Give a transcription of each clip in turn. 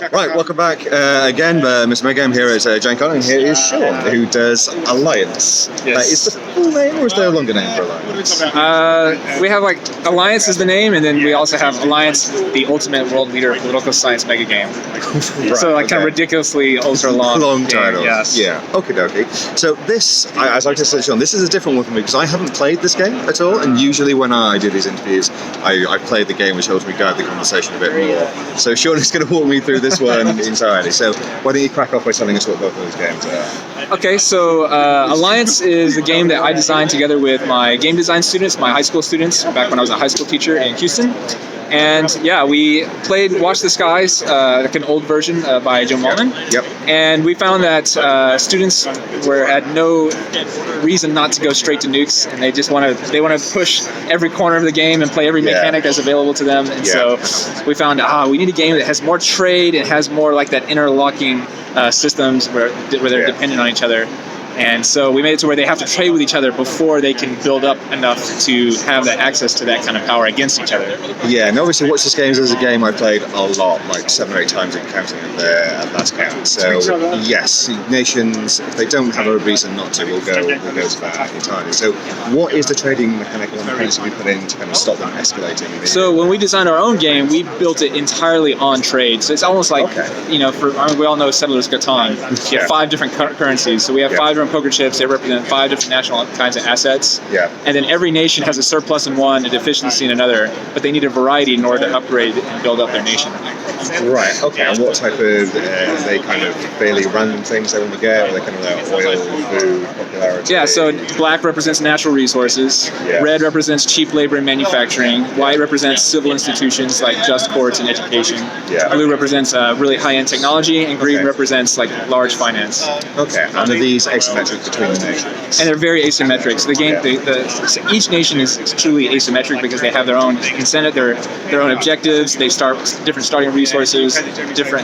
Right, welcome back again. Mr. Megagame here is Jane Connor, and here is Shaun, who does Alliance. Yes. Is the full name, or is there a longer name for Alliance? We have Alliance is the name, and then we also have Alliance, the ultimate world leader of political science megagame. Right, So kind of ridiculously ultra long. Long game, title. Yes. Yeah. Okie dokie. So this, as I just said, Shaun, this is a different one for me because I haven't played this game at all, and usually when I do these interviews, I play the game, which helps me guide the conversation a bit more. So Shaun is going to walk me through this one entirely. So why don't you crack off by telling us what both of those games are? Okay, so Alliance is a game that I designed together with my game design students, my high school students, back when I was a high school teacher in Houston. And yeah, we played Watch the Skies, like an old version by Joe Maltman. Yep. And we found that students had no reason not to go straight to nukes, and they just want to push every corner of the game and play every mechanic that's available to them. And so we found we need a game that has more trade and has more like that interlocking systems where they're dependent on each other. And so we made it to where they have to trade with each other before they can build up enough to have that access to that kind of power against each other. Yeah, and obviously Watch the Games is a game I played a lot, like 7 or 8 times in counting at last count. So yes, nations, if they don't have a reason not to, will go to that entirely. So what is the trading mechanic or mechanics that we put in to kind of stop them escalating? So when we designed our own game, we built it entirely on trade. So it's almost like, we all know Settlers Catan. You have 5 different currencies. So we have 5 different poker chips. They represent 5 different national kinds of assets. Yeah. And then every nation has a surplus in one, a deficiency in another, but they need a variety in order to upgrade and build up their nation. Right, okay. And what type of, they kind of fairly random things they want to get? Or they kind of like oil, food, popularity? Yeah, so black represents natural resources, red represents cheap labor and manufacturing, white represents civil institutions like just courts and education, blue represents really high-end technology, and green represents like large finance. Okay, and are these asymmetric between the nations? And they're very asymmetric. So the game, so each nation is truly asymmetric because they have their own incentive, their own objectives. They start different starting resources.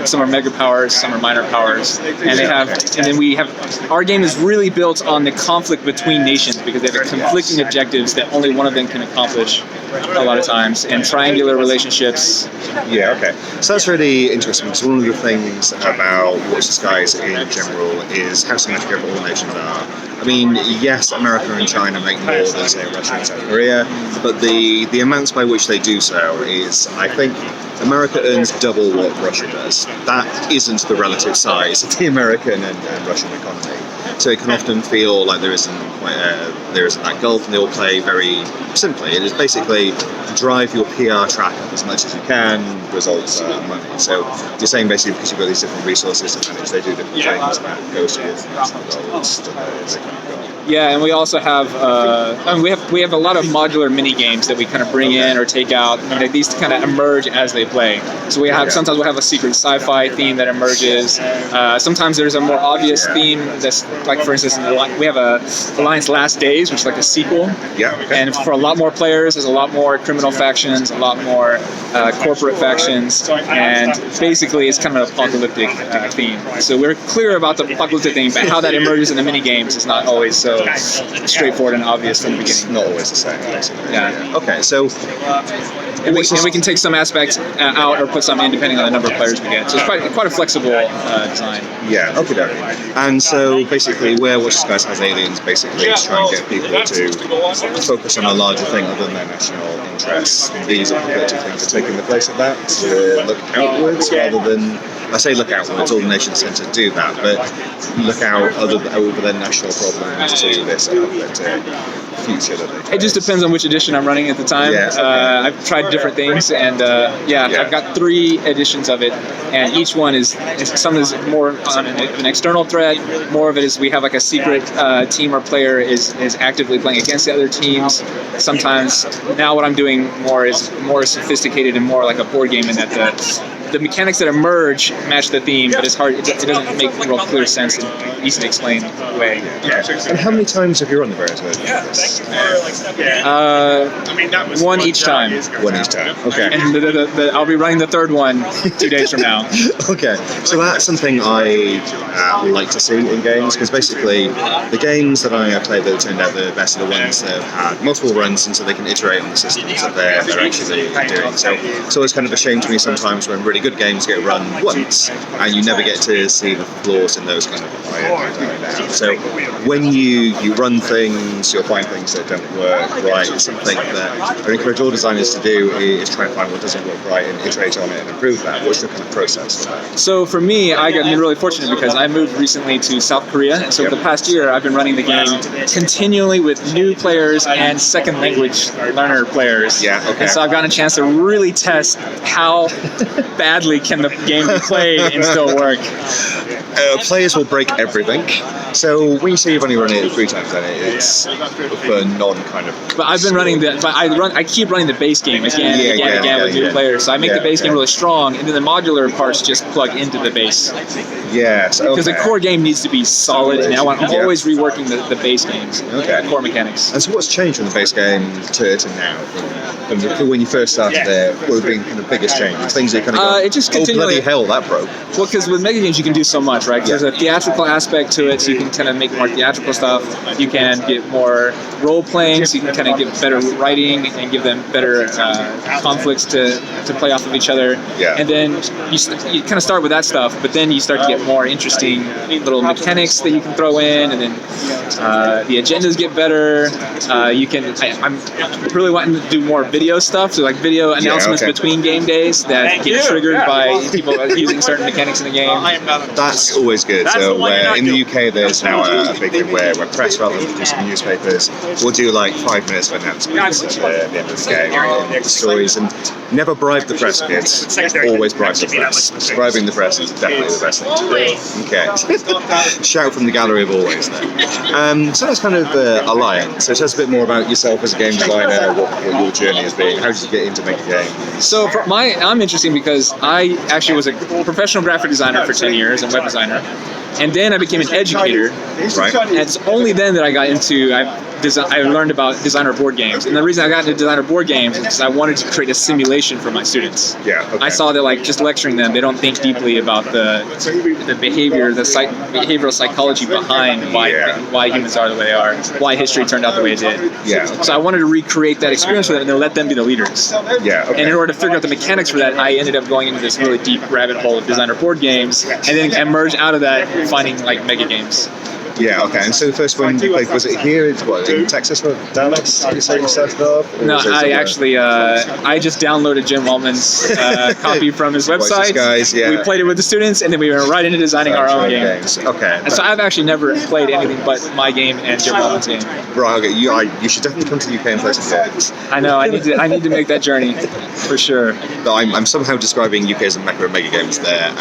Some are mega powers, some are minor powers, and our game is really built on the conflict between nations because they have conflicting objectives that only one of them can accomplish a lot of times, and triangular relationships. Yeah, okay. So that's really interesting because one of the things about Watch the Skies in general is how symmetric all nations are. I mean, yes, America and China make more than, say, Russia and South Korea, but the amounts by which they do so is, I think, America earns double what Russia does. That isn't the relative size of the American and Russian economy. So it can often feel like there isn't that gulf, and they all play very simply. It is basically drive your PR track up as much as you can, results money. So you're saying basically because you've got these different resources to manage, they do different things that goes towards national goals that they kind of got. Yeah, and we also have we have a lot of modular mini games that we kind of bring in or take out. And these kind of emerge as they play. So sometimes we'll have a secret sci-fi theme that emerges. Sometimes there's a more obvious theme that's like, for instance, we have a Alliance Last Days, which is like a sequel. Yeah. Okay. And for a lot more players, there's a lot more criminal factions, a lot more corporate factions, and basically it's kind of an apocalyptic theme. So we're clear about the apocalyptic theme, but how that emerges in the mini games is not always so straightforward and obvious from the beginning. It's not always the same, basically. Yeah. Okay, so and we can take some aspects out or put some in depending on the number of players we get. So it's quite a flexible design. Yeah, okay. And so basically where Watch the Skies has aliens basically is trying to get people to focus on a larger thing other than their national interests. These apocalyptic things are taking the place of that, to look outwards rather than, I say look outwards, all the nations tend to do that, but look out over their national problems to this apocalyptic future that they face. It just depends on which edition I'm running at the time. Yeah, okay. I've tried different things, and I've got 3 editions of it, and each one is some is more on an external threat. More of it is we have like a secret team or player is actively playing against the other teams. Sometimes now what I'm doing is more sophisticated and more like a board game in that the mechanics that emerge match the theme, but it's hard. It doesn't make real clear sense in easy to explain way. And how many times have you run the various versions of this? One each time. One each time. Okay. And I'll be running the 3rd one 2 days from now. Okay. So that's something I like to see in games, because basically the games that I play that turned out the best are the ones that have had multiple runs, and so they can iterate on the systems that they're actually doing. So it's always kind of a shame to me sometimes when really really good games get run once, and you never get to see the flaws in those kind of ironed out. So when you run things, you'll find things that don't work right. It's something that I encourage all designers to do is try and find what doesn't work right and iterate on it and improve that. What's your kind of process for that? So for me, I got been really fortunate because I moved recently to South Korea, and so for the past year, I've been running the game continually with new players and second language learner players. Yeah, okay. And so I've gotten a chance to really test how badly can the game be played and still work. Players will break everything. So when you say you've only run it 3 times, then it's for non kind of. But I've been running the. But I keep running the base game again and again with new players. So I make the base game really strong, and then the modular parts just plug into the base. Yes. Because the core game needs to be solid, and I'm always reworking the base games, core mechanics. And so what's changed from the base game to now? From when you first started there, what have been kind of biggest changes? Things that kind of go, it just oh bloody continually. hell, that broke. Well, because with Megagames you can do so much, right? 'Cause there's a theatrical aspect to it, so you can kind of make more theatrical stuff. You can get more role playing, so you can kind of get better writing and give them better conflicts to play off of each other. Yeah. And then you kind of start with that stuff, but then you start to get more interesting little mechanics that you can throw in, and then the agendas get better. I'm really wanting to do more video stuff, so like video announcements between game days that get triggered by people using certain mechanics in the game. That's always good. So in the UK, there's now a big thing where press, rather than producing newspapers, will do like 5 minutes of announcements at the end of the game and the stories. And never bribe the press, kids. Always bribe the press. Bribing the press is definitely the best thing to do. Okay. Shout from the gallery of always then. So that's kind of Alliance. So tell us a bit more about yourself as a game designer, what your journey has been. How did you get into making games? So I'm interesting because I actually was a professional graphic designer for 10 years and web designer. And then I became an educator. Right. And it's only then that I got into, I learned about designer board games. And the reason I got into designer board games is because I wanted to create a simulation for my students. Yeah. Okay. I saw that like just lecturing them, they don't think deeply about the behavior, behavioral psychology behind why humans are the way they are, why history turned out the way it did. Yeah. So I wanted to recreate that experience for them and then let them be the leaders. Yeah. Okay. And in order to figure out the mechanics for that, I ended up going into this really deep rabbit hole of designer board games, and then emerged out of that finding like Megagames. Yeah, okay. And so the first one you played, was it here? In Texas or Dallas? You say you started off? No, I actually, I just downloaded Jim Wellman's copy from his website. We played it with the students, and then we went right into designing our own games. Okay. And so I've actually never played anything but my game and Jim Wellman's game. Right, okay. You should definitely come to the UK and play some games. I know, I need to make that journey, for sure. I'm somehow describing UK as a mecca of Megagames there,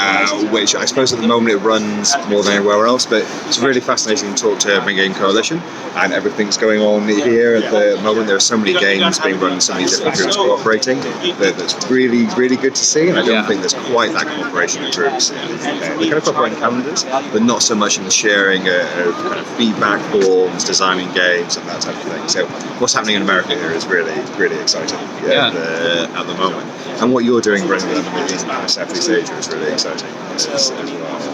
which I suppose at the moment it runs more than anywhere else, but it's really fascinating to talk to Megagame Coalition, and everything's going on here at the moment. There are so many games being run, so many different groups cooperating. That's really, really good to see, and I don't think there's quite that cooperation in groups. They kind of cooperate in calendars, but not so much in the sharing of kind of feedback forms, designing games, and that type of thing. So what's happening in America here is really, really exciting at the moment. And what you're doing, running them in the Southeast Asia, is really exciting.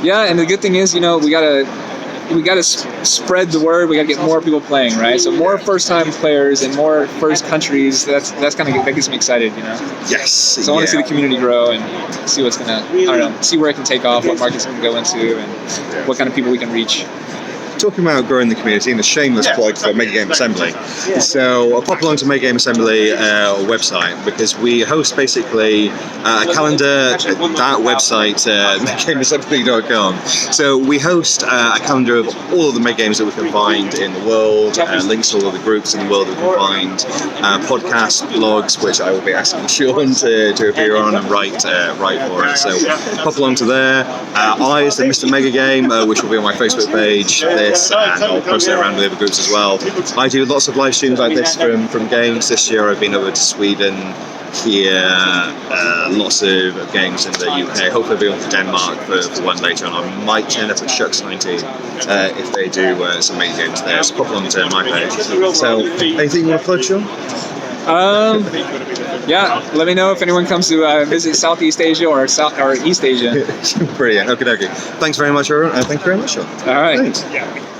Yeah, and the good thing is, we gotta spread the word. We gotta get more people playing, right? So more first-time players and more first countries. That gets me excited, Yes. So I want to see the community grow and see what's gonna, see where it can take off, what markets we can go into, and what kind of people we can reach. Talking about growing the community, and a shameless plug for Megagame Assembly. So pop along to Megagame Assembly website, because we host basically a calendar. That website, megagameassembly.com. So we host a calendar of all of the Megagames that we can find in the world, links to all of the groups in the world that we can find, podcasts, blogs, which I will be asking Shaun to appear on and write for us. So pop along to there. I, as the Mr. Megagame, which will be on my Facebook page, and I'll post it around with other groups as well. I do lots of live streams like this from games. This year I've been over to Sweden, here, lots of games in the UK. Hopefully I'll be on to Denmark for one later on. I might turn up at Shucks 19 if they do some main games there. So pop along to my page. So anything you want to plug, Shaun? Yeah, let me know if anyone comes to visit Southeast Asia or East Asia. Brilliant. Okay. Thanks very much, Aaron. Thank you very much, Shaun. All right. Thanks.